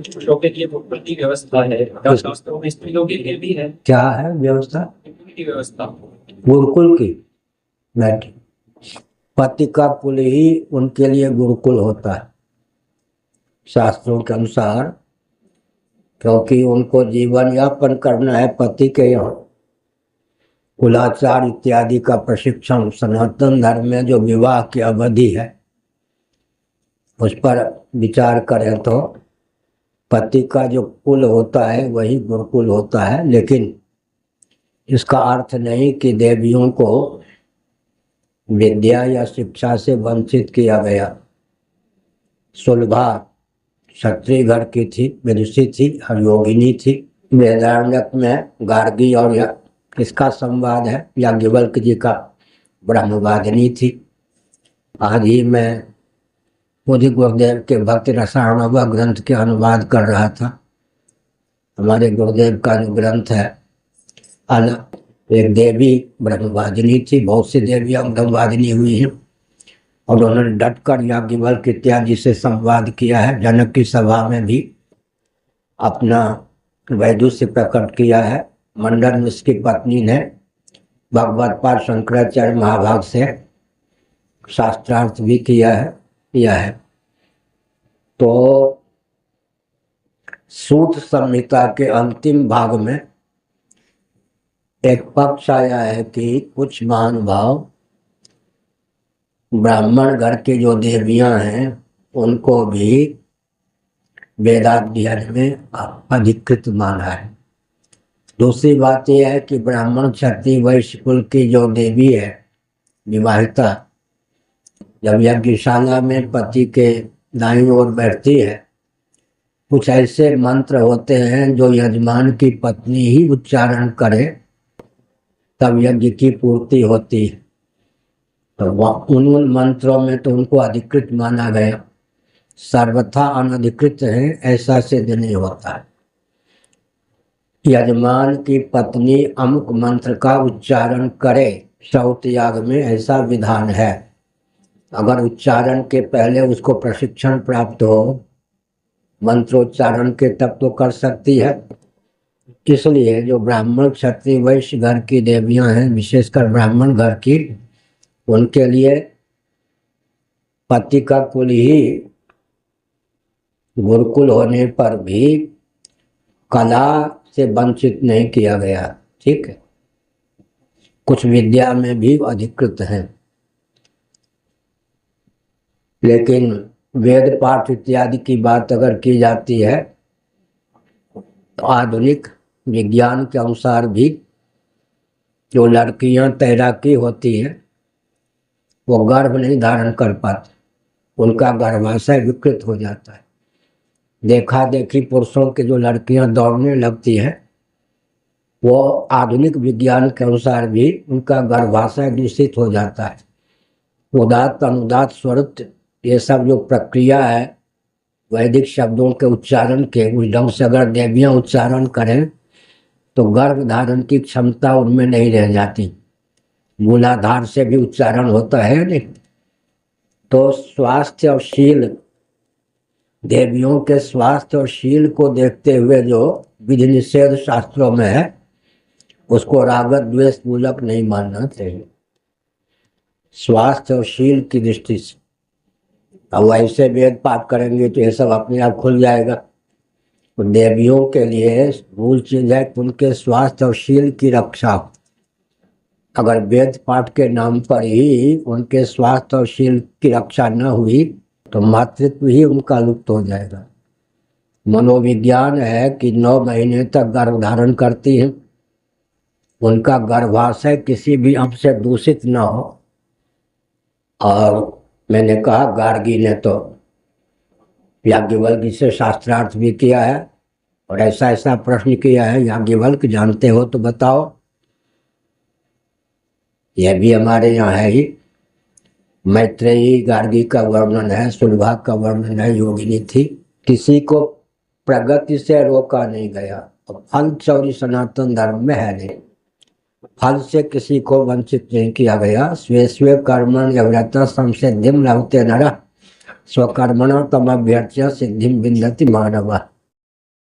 पुरुषों के लिए गुरुकुल की व्यवस्था है, क्या शास्त्रों में स्त्रियों के लिए भी है? क्या है व्यवस्था? गुरुकुल की व्यवस्था। गुरुकुल की नहीं, पति का कुल ही उनके लिए गुरुकुल होता है शास्त्रों के अनुसार, क्योंकि उनको जीवन यापन करना है पति के यहाँ। कुलाचार इत्यादि का प्रशिक्षण सनातन धर्म में जो विवाह की अवधि है उस पर विचार करें तो पति का जो कुल होता है वही गुरुकुल होता है। लेकिन इसका अर्थ नहीं कि देवियों को विद्या या शिक्षा से वंचित किया गया। सुलभा क्षत्रिय घर की थी, विदुषी थी और योगिनी थी। वेदारण्यक में गार्गी और किसका संवाद है? याज्ञवल्क्य जी का ब्रह्मवादिनी थी। आज ही मैं मुझे गुरुदेव के भक्ति रसायन ग्रंथ के अनुवाद कर रहा था। हमारे गुरुदेव का जो ग्रंथ है एक देवी ब्रह्मवादिनी थी, बहुत सी देवियां ब्रह्मवादिनी हुई हैं और उन्होंने डटकर याज्ञवल्क्य इत्यादि से संवाद किया है। जनक की सभा में भी अपना वैदुष्य प्रकट किया है। मंडन मिश्र की पत्नी ने भगवत पाद शंकराचार्य महाभाग से शास्त्रार्थ भी किया है। तो सूत संहिता के अंतिम भाग में एक पक्ष आया है कि कुछ महानुभाव ब्राह्मण घर की जो देवियां हैं उनको भी वेदाध्ययन में अधिकृत माना है। दूसरी बात यह है कि ब्राह्मण क्षत्रिय वैश्य कुल की जो देवी है विवाहिता, जब यज्ञशाला में पति के दाईं ओर बैठती है, कुछ ऐसे मंत्र होते हैं जो यजमान की पत्नी ही उच्चारण करे तब यज्ञ की पूर्ति होती है। तो उन मंत्रों में तो उनको अधिकृत माना गया। सर्वथा अनधिकृत है ऐसा सिद्ध नहीं होता है। यजमान की पत्नी अमुक मंत्र का उच्चारण करे श्रौत याग में, ऐसा विधान है। अगर उच्चारण के पहले उसको प्रशिक्षण प्राप्त हो मंत्रोच्चारण के तब तो कर सकती है। इसलिए जो ब्राह्मण क्षत्रिय वैश्य घर की देवियां हैं, विशेषकर ब्राह्मण घर की, उनके लिए पति का कुल ही गुरुकुल होने पर भी कला से वंचित नहीं किया गया। ठीक है, कुछ विद्या में भी अधिकृत हैं, लेकिन वेद पाठ इत्यादि की बात अगर की जाती है तो आधुनिक विज्ञान के अनुसार भी जो लड़कियां तैराकी होती हैं वो गर्भ नहीं धारण कर पाती, उनका गर्भाशय विकृत हो जाता है। देखा देखी पुरुषों की जो लड़कियां दौड़ने लगती हैं वो आधुनिक विज्ञान के अनुसार भी उनका गर्भाशय दूषित हो जाता है। उदात्त अनुदात स्वरुत ये सब जो प्रक्रिया है वैदिक शब्दों के उच्चारण के उस ढंग से अगर देवियां उच्चारण करें तो गर्भ धारण की क्षमता उनमें नहीं रह जाती। मूलाधार से भी उच्चारण होता है नहीं। तो स्वास्थ्य और शील, देवियों के स्वास्थ्य और शील को देखते हुए जो विधि निषेध शास्त्रों में है उसको रागत द्वेष मूलक नहीं मानना चाहिए, स्वास्थ्य और शील की दृष्टि से। अब ऐसे वेद पाठ करेंगे तो ये सब अपने आप खुल जाएगा। तो देवियों के लिए मूल चीज है कि उनके स्वास्थ्य और शील की रक्षा हो। अगर वेद पाठ के नाम पर ही उनके स्वास्थ्य और शील की रक्षा न हुई तो मातृत्व ही उनका लुप्त हो जाएगा। मनोविज्ञान है कि 9 महीने तक गर्भ धारण करती हैं, उनका गर्भाशय किसी भी अंश से दूषित न हो। और मैंने कहा गार्गी ने तो याज्ञवल्क्य से शास्त्रार्थ भी किया है और ऐसा ऐसा प्रश्न किया है। याज्ञवल्क्य जानते हो तो बताओ। यह भी हमारे यहाँ है ही। मैत्रेयी गार्गी का वर्णन है, सुलभा का वर्णन है, योगिनी थी। किसी को प्रगति से रोका नहीं गया। और फल चौरी सनातन धर्म में है नहीं, फल से किसी को वंचित नहीं किया गया। स्वे स्वे कर्मण यव्रता संसिद्धिम लभते नरः स्वकर्मणा तमभ्यर्च्य सिद्धिम विन्दति मानवः।